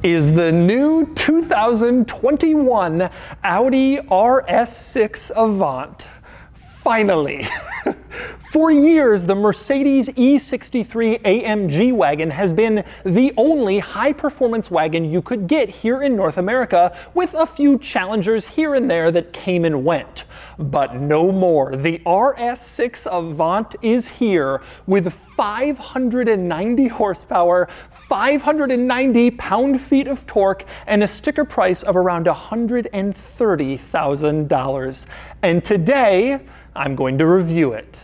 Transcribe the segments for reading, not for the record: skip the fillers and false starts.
is the new 2021 Audi RS6 Avant. Finally. For years, the Mercedes E63 AMG wagon has been the only high-performance wagon you could get here in North America, with a few challengers here and there that came and went. But no more. The RS6 Avant is here with 590 horsepower, 590 pound-feet of torque, and a sticker price of around $130,000. And today, I'm going to review it.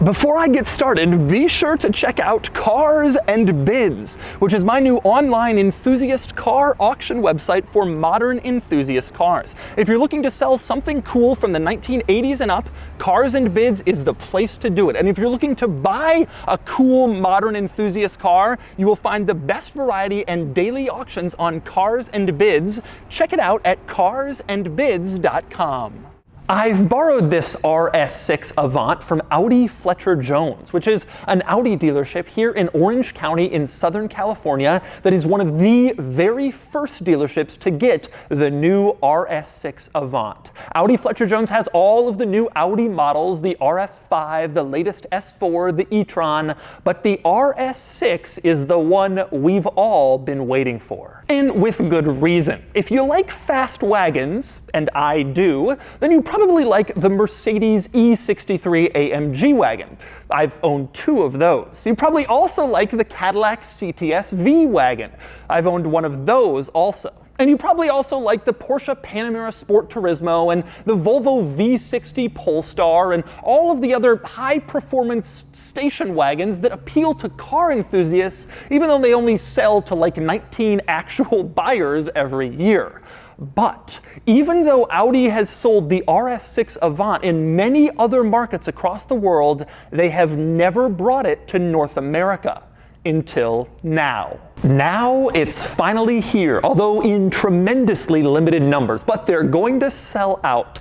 Before I get started, be sure to check out Cars and Bids, which is my new online enthusiast car auction website for modern enthusiast cars. If you're looking to sell something cool from the 1980s and up, Cars and Bids is the place to do it. And if you're looking to buy a cool modern enthusiast car, you will find the best variety and daily auctions on Cars and Bids. Check it out at carsandbids.com. I've borrowed this RS6 Avant from Audi Fletcher Jones, which is an Audi dealership here in Orange County in Southern California that is one of the very first dealerships to get the new RS6 Avant. Audi Fletcher Jones has all of the new Audi models, the RS5, the latest S4, the e-tron, but the RS6 is the one we've all been waiting for. And with good reason. If you like fast wagons, and I do, then you probably like the Mercedes E63 AMG wagon. I've owned two of those. You probably also like the Cadillac CTS V wagon. I've owned one of those also. And you probably also like the Porsche Panamera Sport Turismo and the Volvo V60 Polestar and all of the other high-performance station wagons that appeal to car enthusiasts, even though they only sell to like 19 actual buyers every year. But even though Audi has sold the RS6 Avant in many other markets across the world, they have never brought it to North America. Until now. Now it's finally here, although in tremendously limited numbers, but they're going to sell out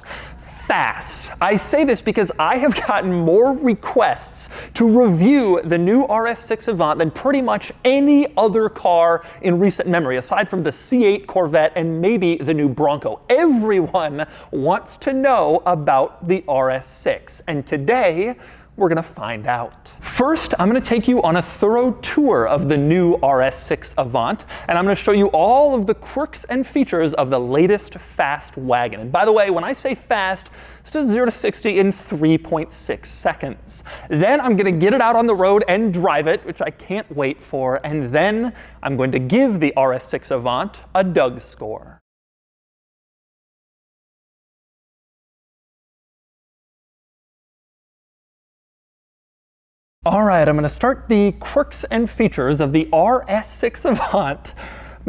fast. I say this because I have gotten more requests to review the new RS6 Avant than pretty much any other car in recent memory, aside from the C8 Corvette and maybe the new Bronco. Everyone wants to know about the RS6, and today, we're gonna find out. First, I'm gonna take you on a thorough tour of the new RS6 Avant, and I'm gonna show you all of the quirks and features of the latest fast wagon. And by the way, when I say fast, it's just 0 to 60 in 3.6 seconds. Then I'm gonna get it out on the road and drive it, which I can't wait for, and then I'm going to give the RS6 Avant a DOUGSCORE. All right, I'm going to start the quirks and features of the RS6 Avant.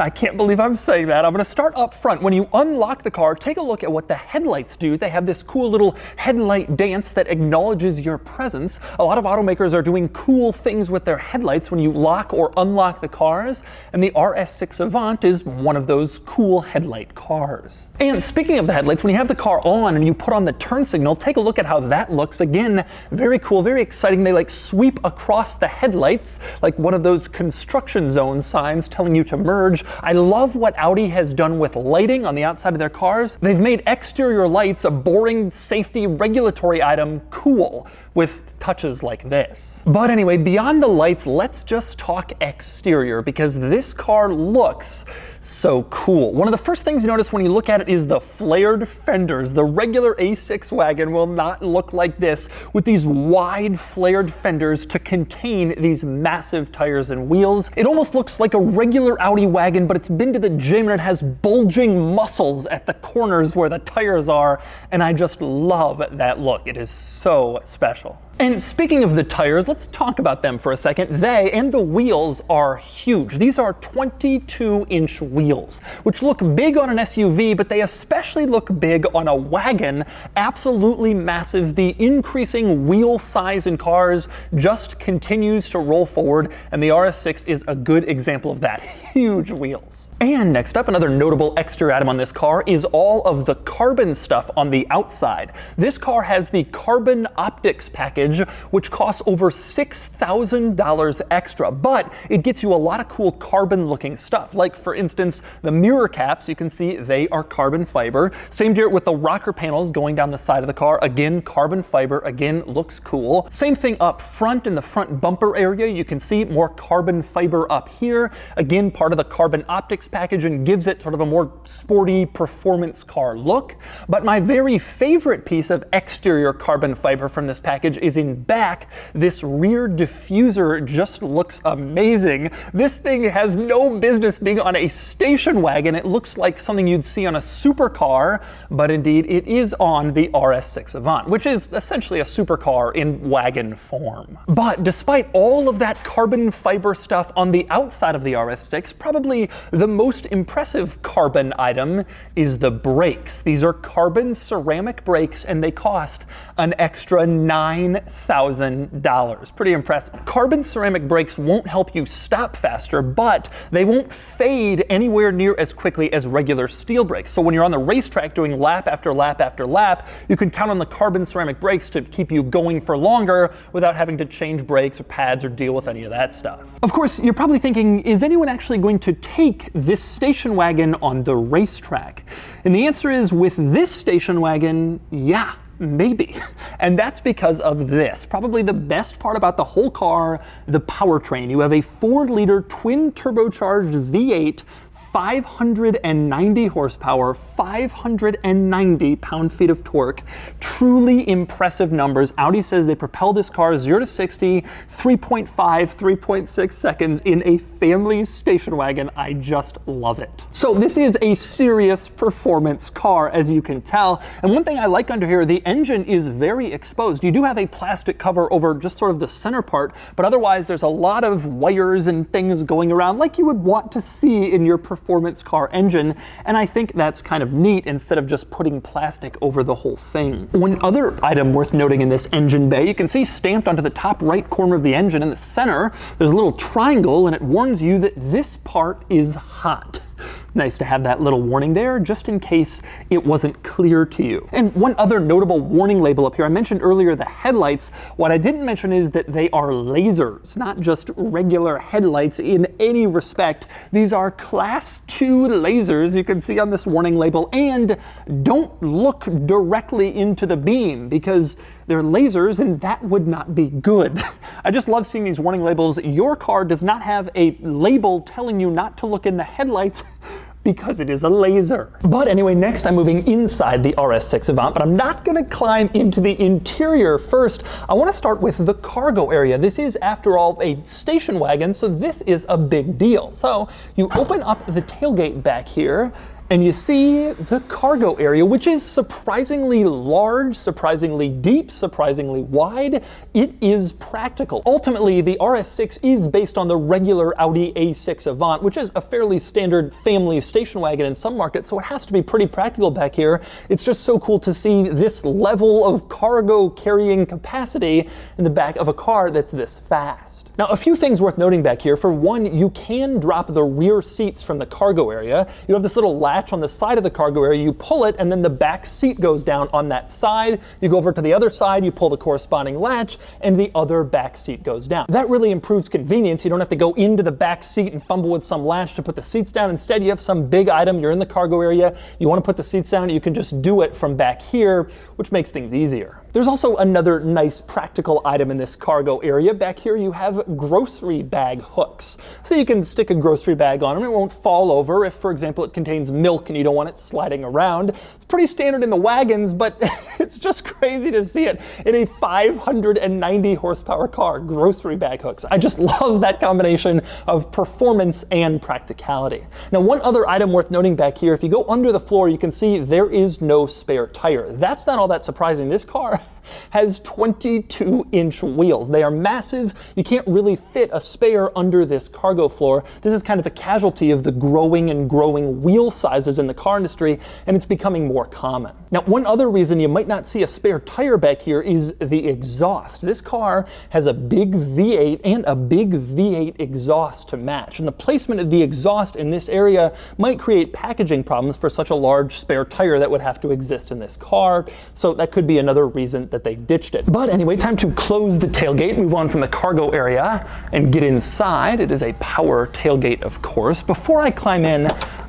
I can't believe I'm saying that. I'm going to start up front. When you unlock the car, take a look at what the headlights do. They have this cool little headlight dance that acknowledges your presence. A lot of automakers are doing cool things with their headlights when you lock or unlock the cars, and the RS6 Avant is one of those cool headlight cars. And speaking of the headlights, when you have the car on and you put on the turn signal, take a look at how that looks. Again, very cool, very exciting. They like sweep across the headlights like one of those construction zone signs telling you to merge. I love what Audi has done with lighting on the outside of their cars. They've made exterior lights, a boring safety regulatory item, cool with touches like this. But anyway, beyond the lights, let's just talk exterior, because this car looks so cool. One of the first things you notice when you look at it is the flared fenders. The regular A6 wagon will not look like this, with these wide flared fenders to contain these massive tires and wheels. It almost looks like a regular Audi wagon, but it's been to the gym and it has bulging muscles at the corners where the tires are, and I just love that look. It is so special. And speaking of the tires, let's talk about them for a second. They and the wheels are huge. These are 22-inch wheels, which look big on an SUV, but they especially look big on a wagon. Absolutely massive. The increasing wheel size in cars just continues to roll forward, and the RS6 is a good example of that. Huge wheels. And next up, another notable exterior item on this car is all of the carbon stuff on the outside. This car has the carbon optics package package, which costs over $6,000 extra, but it gets you a lot of cool carbon-looking stuff. Like, for instance, the mirror caps, you can see they are carbon fiber. Same here with the rocker panels going down the side of the car. Again, carbon fiber, again, looks cool. Same thing up front in the front bumper area. You can see more carbon fiber up here. Again, part of the carbon optics package and gives it sort of a more sporty performance car look. But my very favorite piece of exterior carbon fiber from this package is in back. This rear diffuser just looks amazing. This thing has no business being on a station wagon. It looks like something you'd see on a supercar, but indeed it is on the RS6 Avant, which is essentially a supercar in wagon form. But despite all of that carbon fiber stuff on the outside of the RS6, probably the most impressive carbon item is the brakes. These are carbon ceramic brakes and they cost an extra $9,000. Pretty impressive. Carbon ceramic brakes won't help you stop faster, but they won't fade anywhere near as quickly as regular steel brakes. So when you're on the racetrack doing lap after lap after lap, you can count on the carbon ceramic brakes to keep you going for longer without having to change brakes or pads or deal with any of that stuff. Of course, you're probably thinking, is anyone actually going to take this station wagon on the racetrack? And the answer is, with this station wagon, yeah. Maybe. And that's because of this. Probably the best part about the whole car, the powertrain. You have a 4-liter twin turbocharged V8, 590 horsepower, 590 pound-feet of torque. Truly impressive numbers. Audi says they propel this car 0 to 60, 3.5, 3.6 seconds in a family station wagon. I just love it. So this is a serious performance car, as you can tell. And one thing I like under here, the engine is very exposed. You do have a plastic cover over just sort of the center part, but otherwise there's a lot of wires and things going around like you would want to see in your performance car engine, and I think that's kind of neat instead of just putting plastic over the whole thing. One other item worth noting in this engine bay, you can see stamped onto the top right corner of the engine in the center, there's a little triangle and it warns you that this part is hot. Nice to have that little warning there, just in case it wasn't clear to you. And one other notable warning label up here, I mentioned earlier the headlights. What I didn't mention is that they are lasers, not just regular headlights in any respect. These are Class 2 lasers, you can see on this warning label, and don't look directly into the beam because they're lasers and that would not be good. I just love seeing these warning labels. Your car does not have a label telling you not to look in the headlights because it is a laser. But anyway, next I'm moving inside the RS6 Avant, but I'm not gonna climb into the interior first. I wanna start with the cargo area. This is, after all, a station wagon, so this is a big deal. So you open up the tailgate back here, and you see the cargo area, which is surprisingly large, surprisingly deep, surprisingly wide. It is practical. Ultimately, the RS6 is based on the regular Audi A6 Avant, which is a fairly standard family station wagon in some markets, so it has to be pretty practical back here. It's just so cool to see this level of cargo carrying capacity in the back of a car that's this fast. Now, a few things worth noting back here. For one, you can drop the rear seats from the cargo area. You have this little latch on the side of the cargo area. You pull it, and then the back seat goes down on that side. You go over to the other side, you pull the corresponding latch, and the other back seat goes down. That really improves convenience. You don't have to go into the back seat and fumble with some latch to put the seats down. Instead, you have some big item, you're in the cargo area, you want to put the seats down, you can just do it from back here, which makes things easier. There's also another nice practical item in this cargo area. Back here you have grocery bag hooks. So you can stick a grocery bag on them. It won't fall over if, for example, it contains milk and you don't want it sliding around. It's pretty standard in the wagons, but it's just crazy to see it in a 590 horsepower car, grocery bag hooks. I just love that combination of performance and practicality. Now, one other item worth noting back here, if you go under the floor, you can see there is no spare tire. That's not all that surprising. This car has 22-inch wheels. They are massive. You can't really fit a spare under this cargo floor. This is kind of a casualty of the growing and growing wheel sizes in the car industry, and it's becoming more common. Now, one other reason you might not see a spare tire back here is the exhaust. This car has a big V8 and a big V8 exhaust to match, and the placement of the exhaust in this area might create packaging problems for such a large spare tire that would have to exist in this car, so that could be another reason that that they ditched it. But anyway, time to close the tailgate, move on from the cargo area and get inside. It is a power tailgate, of course. Before I climb in,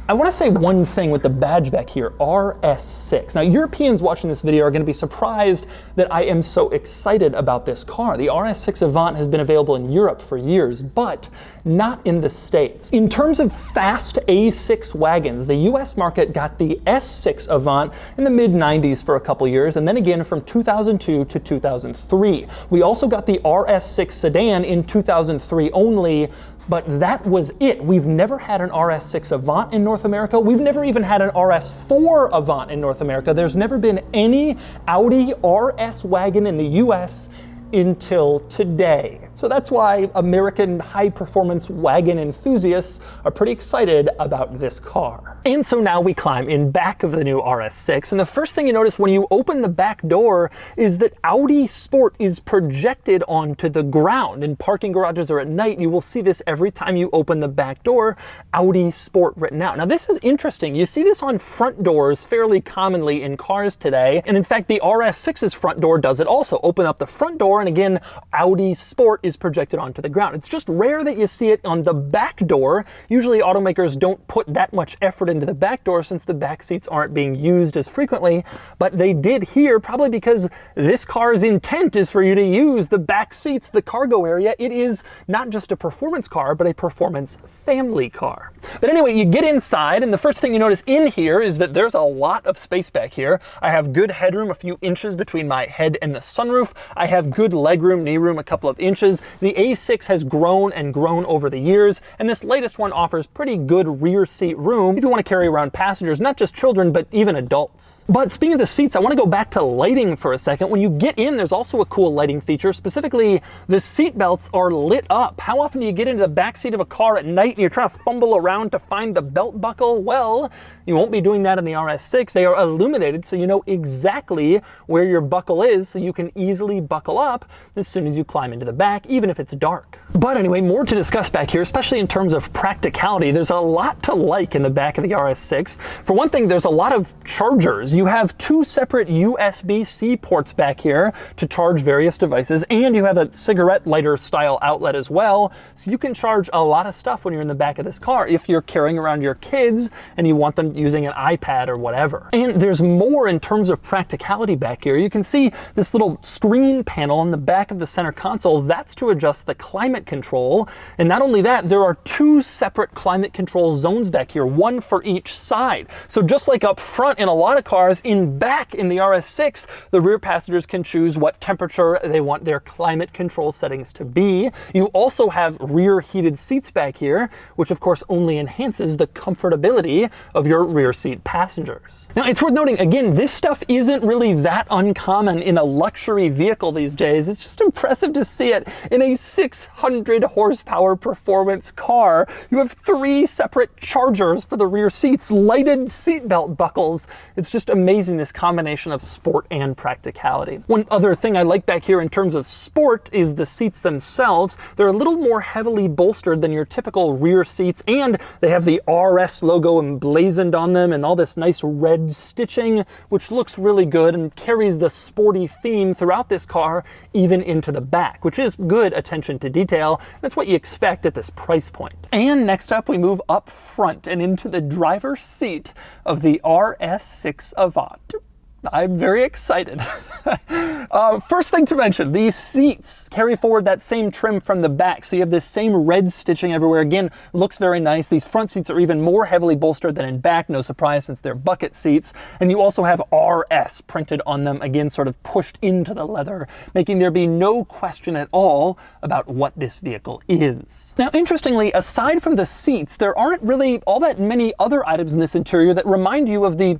I want to say one thing with the badge back here, RS6. Now, Europeans watching this video are going to be surprised that I am so excited about this car. The RS6 Avant has been available in Europe for years, but not in the States. In terms of fast A6 wagons, the US market got the S6 Avant in the mid-90s for a couple years, and then again from 2002 to 2003. We also got the RS6 sedan in 2003 only, but that was it. We've never had an RS6 Avant in North America. We've never even had an RS4 Avant in North America. There's never been any Audi RS wagon in the US until today. So that's why American high-performance wagon enthusiasts are pretty excited about this car. And so now we climb in back of the new RS6, and the first thing you notice when you open the back door is that Audi Sport is projected onto the ground. In parking garages or at night, you will see this every time you open the back door, Audi Sport written out. Now this is interesting. You see this on front doors fairly commonly in cars today, and in fact the RS6's front door does it also. Open up the front door, and again, Audi Sport is projected onto the ground. It's just rare that you see it on the back door. Usually automakers don't put that much effort into the back door since the back seats aren't being used as frequently, but they did here probably because this car's intent is for you to use the back seats, the cargo area. It is not just a performance car, but a performance family car. But anyway, you get inside, and the first thing you notice in here is that there's a lot of space back here. I have good headroom, a few inches between my head and the sunroof. I have good legroom, knee room, a couple of inches. The A6 has grown and grown over the years, and this latest one offers pretty good rear seat room if you want to carry around passengers, not just children, but even adults. But speaking of the seats, I want to go back to lighting for a second. When you get in, there's also a cool lighting feature. Specifically, the seat belts are lit up. How often do you get into the back seat of a car at night and you're trying to fumble around to find the belt buckle? Well, you won't be doing that in the RS6. They are illuminated so you know exactly where your buckle is, so you can easily buckle up as soon as you climb into the back, even if it's dark. But anyway, more to discuss back here, especially in terms of practicality. There's a lot to like in the back of the RS6. For one thing, there's a lot of chargers. You have two separate USB-C ports back here to charge various devices, and you have a cigarette lighter style outlet as well, so you can charge a lot of stuff when you're in the back of this car if you're carrying around your kids and you want them using an iPad or whatever. And there's more in terms of practicality back here. You can see this little screen panel in the back of the center console. That's to adjust the climate control. And not only that, there are two separate climate control zones back here, one for each side. So just like up front in a lot of cars, in back in the RS6, the rear passengers can choose what temperature they want their climate control settings to be. You also have rear heated seats back here, which of course only enhances the comfortability of your rear seat passengers. Now it's worth noting, again, this stuff isn't really that uncommon in a luxury vehicle these days. It's just impressive to see it in a 600 horsepower performance car. You have three separate chargers for the rear seats, lighted seatbelt buckles. It's just amazing, this combination of sport and practicality. One other thing I like back here in terms of sport is the seats themselves. They're a little more heavily bolstered than your typical rear seats, and they have the RS logo emblazoned on them and all this nice red stitching, which looks really good and carries the sporty theme throughout this car, even into the back, which is good attention to detail. That's what you expect at this price point. And next up, we move up front and into the driver's seat of the RS6 Avant. I'm very excited. First thing to mention, these seats carry forward that same trim from the back. So you have this same red stitching everywhere. Again, looks very nice. These front seats are even more heavily bolstered than in back. No surprise since they're bucket seats. And you also have RS printed on them, again, sort of pushed into the leather, making there be no question at all about what this vehicle is. Now, interestingly, aside from the seats, there aren't really all that many other items in this interior that remind you of the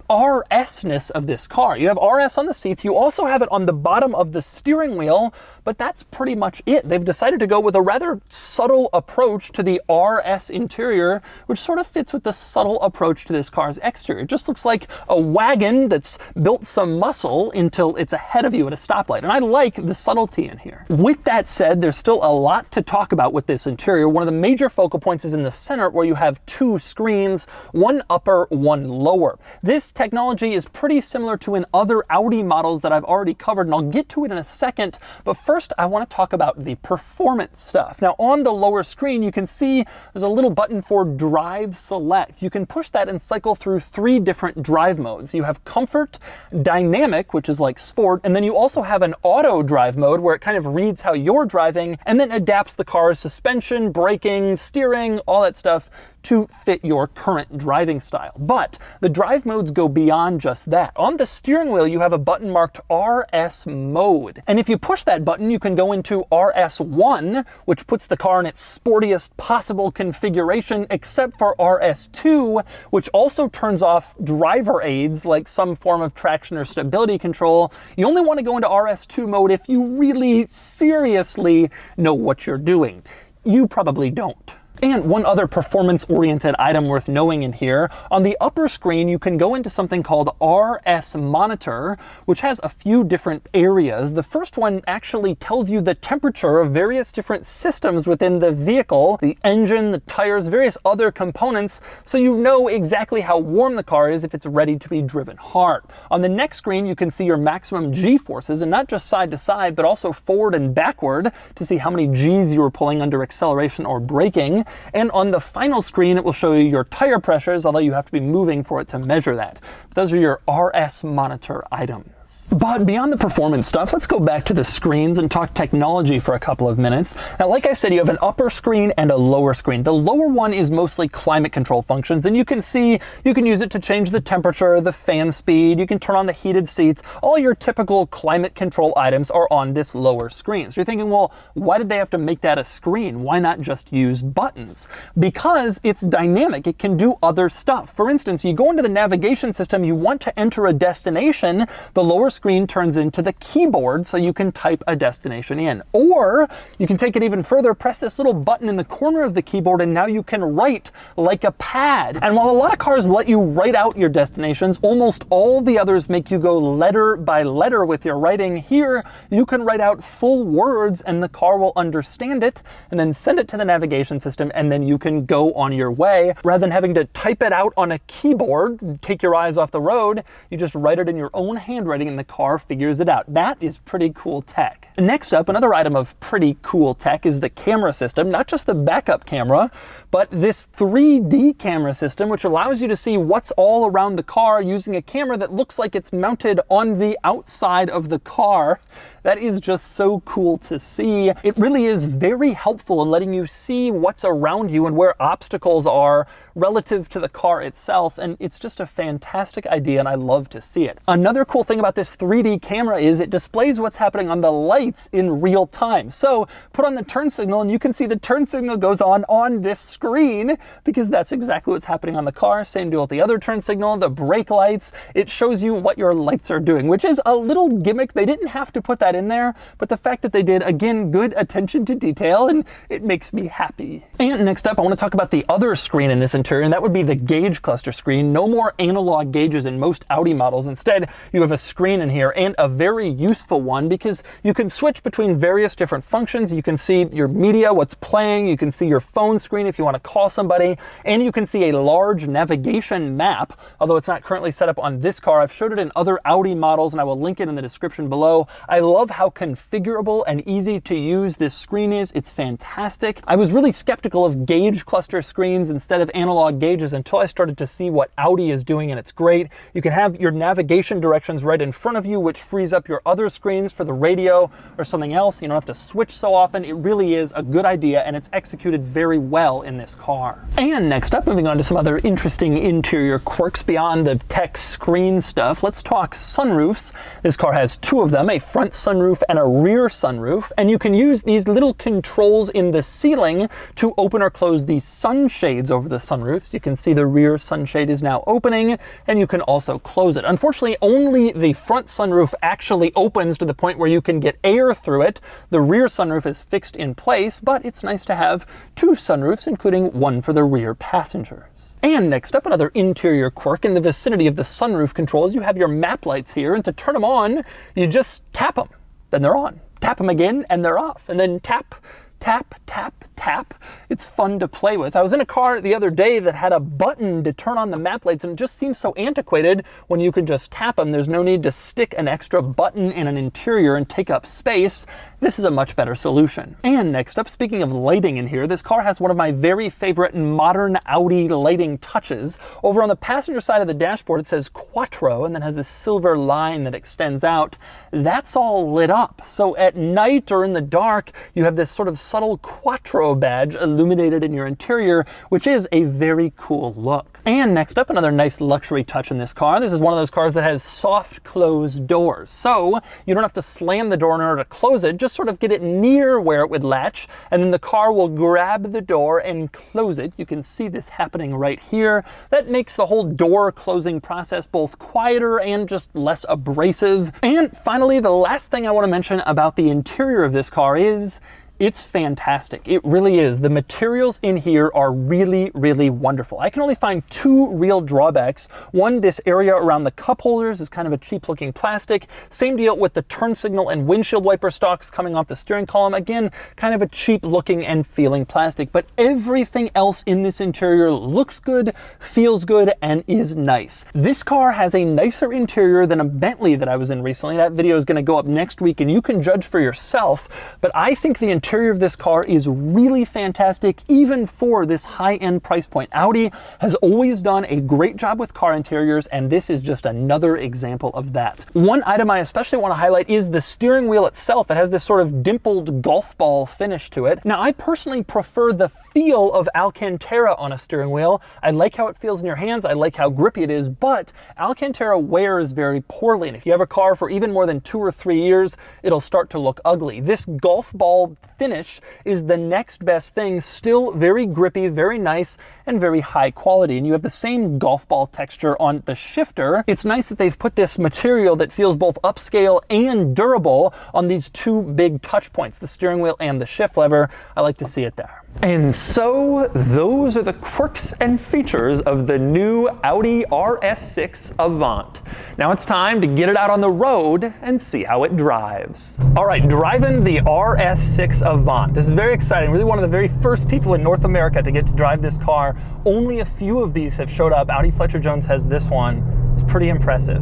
RS-ness of this car. You have RS on the seats. You also have it on the bottom of the steering wheel, but that's pretty much it. They've decided to go with a rather subtle approach to the RS interior, which sort of fits with the subtle approach to this car's exterior. It just looks like a wagon that's built some muscle until it's ahead of you at a stoplight, and I like the subtlety in here. With that said, there's still a lot to talk about with this interior. One of the major focal points is in the center, where you have two screens, one upper, one lower. This technology is pretty similar to in other Audi models that I've already covered, and I'll get to it in a second, but first I want to talk about the performance stuff. Now, on the lower screen, you can see there's a little button for Drive Select. You can push that and cycle through 3 different drive modes. You have Comfort, Dynamic, which is like Sport, and then you also have an Auto drive mode where it kind of reads how you're driving and then adapts the car's suspension, braking, steering, all that stuff to fit your current driving style. But the drive modes go beyond just that. On the steering wheel, you have a button marked RS Mode. And if you push that button, you can go into RS1, which puts the car in its sportiest possible configuration, except for RS2, which also turns off driver aids like some form of traction or stability control. You only want to go into RS2 mode if you really seriously know what you're doing. You probably don't. And one other performance-oriented item worth knowing in here, on the upper screen you can go into something called RS Monitor, which has a few different areas. The first one actually tells you the temperature of various different systems within the vehicle, the engine, the tires, various other components, so you know exactly how warm the car is if it's ready to be driven hard. On the next screen you can see your maximum G-forces, and not just side to side, but also forward and backward to see how many Gs you were pulling under acceleration or braking. And on the final screen, it will show you your tire pressures, although you have to be moving for it to measure that. Those are your RS Monitor items. But beyond the performance stuff, let's go back to the screens and talk technology for a couple of minutes. Now, like I said, you have an upper screen and a lower screen. The lower one is mostly climate control functions, and you can see you can use it to change the temperature, the fan speed, you can turn on the heated seats. All your typical climate control items are on this lower screen. So you're thinking, well, why did they have to make that a screen? Why not just use buttons? Because it's dynamic. It can do other stuff. For instance, you go into the navigation system, you want to enter a destination, the lower screen turns into the keyboard so you can type a destination in. Or you can take it even further, press this little button in the corner of the keyboard, and now you can write like a pad. And while a lot of cars let you write out your destinations, almost all the others make you go letter by letter with your writing. Here, you can write out full words and the car will understand it and then send it to the navigation system, and then you can go on your way. Rather than having to type it out on a keyboard, take your eyes off the road, you just write it in your own handwriting and the car figures it out. That is pretty cool tech. Next up, another item of pretty cool tech is the camera system, not just the backup camera, but this 3D camera system, which allows you to see what's all around the car using a camera that looks like it's mounted on the outside of the car. That is just so cool to see. It really is very helpful in letting you see what's around you and where obstacles are relative to the car itself, and it's just a fantastic idea and I love to see it. Another cool thing about this 3D camera is it displays what's happening on the lights in real time. So put on the turn signal and you can see the turn signal goes on this screen, because that's exactly what's happening on the car. Same deal with the other turn signal, the brake lights. It shows you what your lights are doing, which is a little gimmick. They didn't have to put that in there, but the fact that they did, again, good attention to detail, and it makes me happy. And next up, I want to talk about the other screen in this interior, and that would be the gauge cluster screen. No more analog gauges in most Audi models. Instead, you have a screen in here, and a very useful one, because you can switch between various different functions. You can see your media, what's playing, you can see your phone screen if you want to call somebody, and you can see a large navigation map, although it's not currently set up on this car. I've showed it in other Audi models, and I will link it in the description below. I love how configurable and easy to use this screen is. It's fantastic. I was really skeptical of gauge cluster screens instead of analog gauges until I started to see what Audi is doing, and it's great. You can have your navigation directions right in front of you, which frees up your other screens for the radio or something else. You don't have to switch so often. It really is a good idea, and it's executed very well in this car. And next up, moving on to some other interesting interior quirks beyond the tech screen stuff, let's talk sunroofs. This car has two of them, a front sunroof and a rear sunroof, and you can use these little controls in the ceiling to open or close the sunshades over the sunroofs. You can see the rear sunshade is now opening, and you can also close it. Unfortunately, only the front sunroof actually opens to the point where you can get air through it. The rear sunroof is fixed in place, but it's nice to have two sunroofs, including one for the rear passengers. And next up, another interior quirk in the vicinity of the sunroof controls. You have your map lights here, and to turn them on, you just tap them, then they're on. Tap them again, and they're off. And then tap, tap, tap, tap. It's fun to play with. I was in a car the other day that had a button to turn on the map lights, and it just seems so antiquated when you can just tap them. There's no need to stick an extra button in an interior and take up space. This is a much better solution. And next up, speaking of lighting in here, this car has one of my very favorite modern Audi lighting touches. Over on the passenger side of the dashboard, it says quattro, and then has this silver line that extends out. That's all lit up. So at night or in the dark, you have this sort of subtle quattro badge illuminated in your interior, which is a very cool look. And next up, another nice luxury touch in this car. This is one of those cars that has soft close doors. So you don't have to slam the door in order to close it, just sort of get it near where it would latch, and then the car will grab the door and close it. You can see this happening right here. That makes the whole door closing process both quieter and just less abrasive. And finally, the last thing I want to mention about the interior of this car is it's fantastic. It really is. The materials in here are really, really wonderful. I can only find two real drawbacks. One, this area around the cup holders is kind of a cheap looking plastic. Same deal with the turn signal and windshield wiper stalks coming off the steering column. Again, kind of a cheap looking and feeling plastic, but everything else in this interior looks good, feels good, and is nice. This car has a nicer interior than a Bentley that I was in recently. That video is going to go up next week, and you can judge for yourself, but I think the interior of this car is really fantastic, even for this high-end price point. Audi has always done a great job with car interiors, and this is just another example of that. One item I especially want to highlight is the steering wheel itself. It has this sort of dimpled golf ball finish to it. Now, I personally prefer the feel of Alcantara on a steering wheel. I like how it feels in your hands. I like how grippy it is, but Alcantara wears very poorly, and if you have a car for even more than 2 or 3 years, it'll start to look ugly. This golf ball finish is the next best thing. Still very grippy, very nice, and very high quality. And you have the same golf ball texture on the shifter. It's nice that they've put this material that feels both upscale and durable on these two big touch points, the steering wheel and the shift lever. I like to see it there. And so those are the quirks and features of the new Audi RS6 Avant. Now it's time to get it out on the road and see how it drives. All right, driving the RS6 Avant. This is very exciting. Really one of the very first people in North America to get to drive this car. Only a few of these have showed up. Audi Fletcher Jones has this one. It's pretty impressive.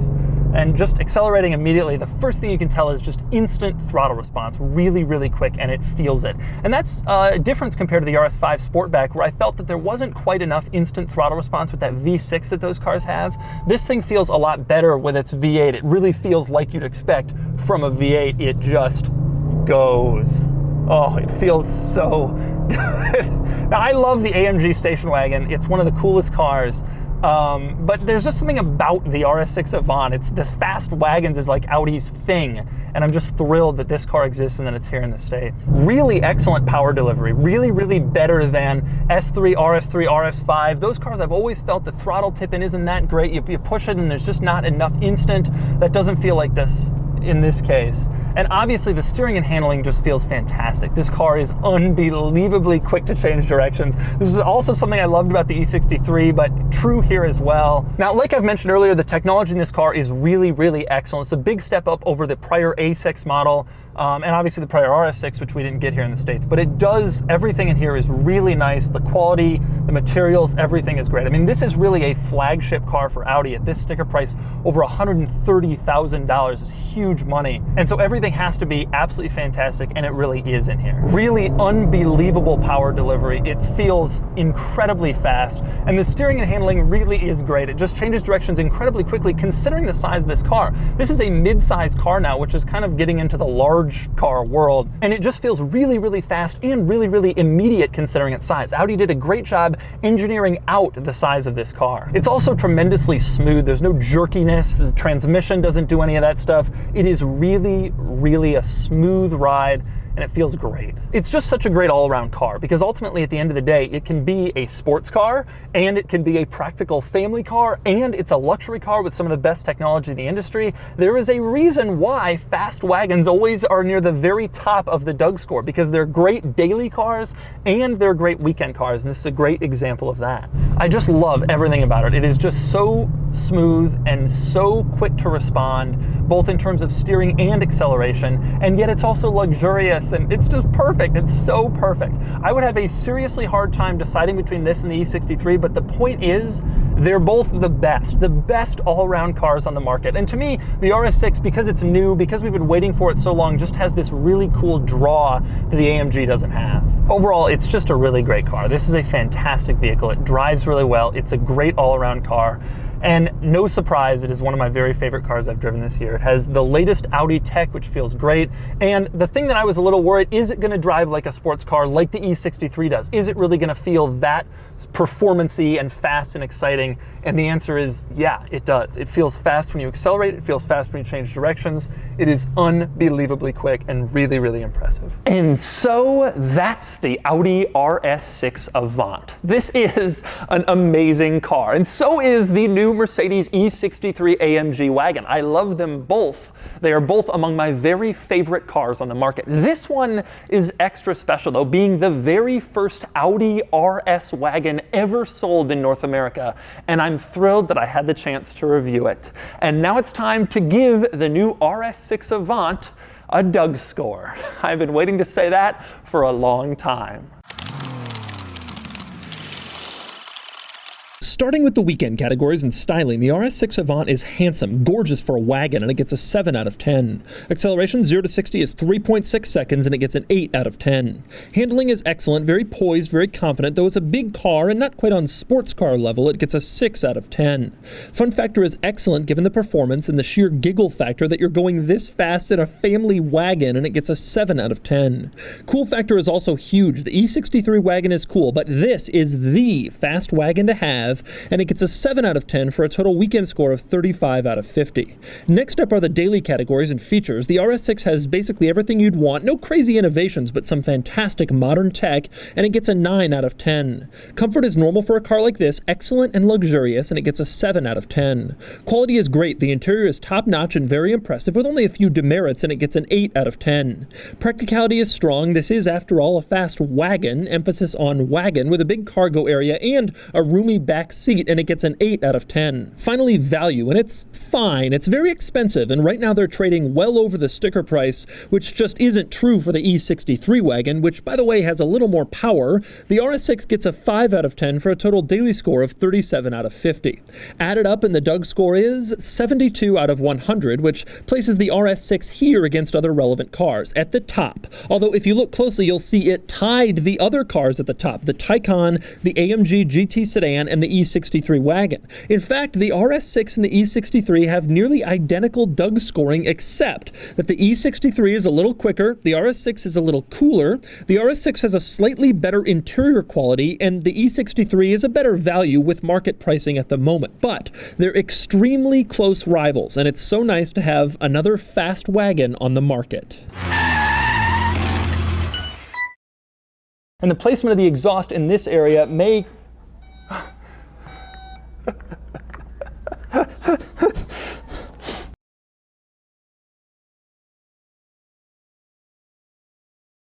And just accelerating immediately, the first thing you can tell is just instant throttle response, really, really quick, and it feels it. And that's a difference compared to the RS5 Sportback, where I felt that there wasn't quite enough instant throttle response with that V6 that those cars have. This thing feels a lot better with its V8. It really feels like you'd expect from a V8. It just goes. Oh, it feels so good. Now, I love the AMG station wagon. It's one of the coolest cars. But there's just something about the RS6 Avant. It's this fast wagons is like Audi's thing, and I'm just thrilled that this car exists and that it's here in the States. Really excellent power delivery, really, really better than S3, RS3, RS5. Those cars, I've always felt the throttle tip-in isn't that great. You push it and there's just not enough instant. That doesn't feel like this in this case. And obviously the steering and handling just feels fantastic. This car is unbelievably quick to change directions. This is also something I loved about the E63, but true here as well. Now, like I've mentioned earlier, the technology in this car is really, really excellent. It's a big step up over the prior A6 model, and obviously the prior RS6, which we didn't get here in the States. But it does, everything in here is really nice. The quality, the materials, everything is great. I mean, this is really a flagship car for Audi. At this sticker price, over $130,000 is huge money. And so everything has to be absolutely fantastic, and it really is in here. Really unbelievable power delivery. It feels incredibly fast, and the steering and handling really is great. It just changes directions incredibly quickly considering the size of this car. This is a mid-size car now, which is kind of getting into the large large car world, and it just feels really, really fast and really, really immediate considering its size. Audi did a great job engineering out the size of this car. It's also tremendously smooth. There's no jerkiness. The transmission doesn't do any of that stuff. It is really, really a smooth ride, and it feels great. It's just such a great all-around car because ultimately at the end of the day, it can be a sports car and it can be a practical family car and it's a luxury car with some of the best technology in the industry. There is a reason why fast wagons always are near the very top of the DOUGSCORE because they're great daily cars and they're great weekend cars, and this is a great example of that. I just love everything about it. It is just so smooth and so quick to respond, both in terms of steering and acceleration, and yet it's also luxurious. And it's just perfect. It's so perfect. I would have a seriously hard time deciding between this and the E63, but the point is they're both the best all-around cars on the market. And to me, the RS6, because it's new, because we've been waiting for it so long, just has this really cool draw that the AMG doesn't have. Overall, it's just a really great car. This is a fantastic vehicle. It drives really well. It's a great all-around car. And no surprise, it is one of my very favorite cars I've driven this year. It has the latest Audi tech, which feels great. And the thing that I was a little worried, is it gonna drive like a sports car like the E63 does? Is it really gonna feel that performance-y and fast and exciting? And the answer is, yeah, it does. It feels fast when you accelerate. It feels fast when you change directions. It is unbelievably quick and really, really impressive. And so that's the Audi RS6 Avant. This is an amazing car. And so is the new Mercedes E63 AMG Wagon. I love them both. They are both among my very favorite cars on the market. This one is extra special though, being the very first Audi RS wagon ever sold in North America, and I'm thrilled that I had the chance to review it. And now it's time to give the new RS6 Avant a DOUGSCORE. I've been waiting to say that for a long time. Starting with the weekend categories and styling, the RS6 Avant is handsome, gorgeous for a wagon, and it gets a 7 out of 10. Acceleration 0 to 60 is 3.6 seconds, and it gets an 8 out of 10. Handling is excellent, very poised, very confident, though it's a big car and not quite on sports car level, it gets a 6 out of 10. Fun factor is excellent given the performance and the sheer giggle factor that you're going this fast in a family wagon, and it gets a 7 out of 10. Cool factor is also huge. The E63 wagon is cool, but this is the fast wagon to have, and it gets a 7 out of 10 for a total weekend score of 35 out of 50. Next up are the daily categories and features. The RS6 has basically everything you'd want, no crazy innovations, but some fantastic modern tech, and it gets a 9 out of 10. Comfort is normal for a car like this, excellent and luxurious, and it gets a 7 out of 10. Quality is great. The interior is top-notch and very impressive, with only a few demerits, and it gets an 8 out of 10. Practicality is strong. This is, after all, a fast wagon, emphasis on wagon, with a big cargo area and a roomy back seat, and it gets an 8 out of 10. Finally, value, and it's fine. It's very expensive, and right now they're trading well over the sticker price, which just isn't true for the E63 wagon, which, by the way, has a little more power. The RS6 gets a 5 out of 10 for a total daily score of 37 out of 50. Added up, and the DOUGSCORE is 72 out of 100, which places the RS6 here against other relevant cars at the top. Although if you look closely, you'll see it tied the other cars at the top, the Taycan, the AMG GT sedan, and the E63 wagon. In fact, the RS6 and the E63 have nearly identical DOUGSCORing, except that the E63 is a little quicker, the RS6 is a little cooler, the RS6 has a slightly better interior quality, and the E63 is a better value with market pricing at the moment. But they're extremely close rivals, and it's so nice to have another fast wagon on the market. And the placement of the exhaust in this area may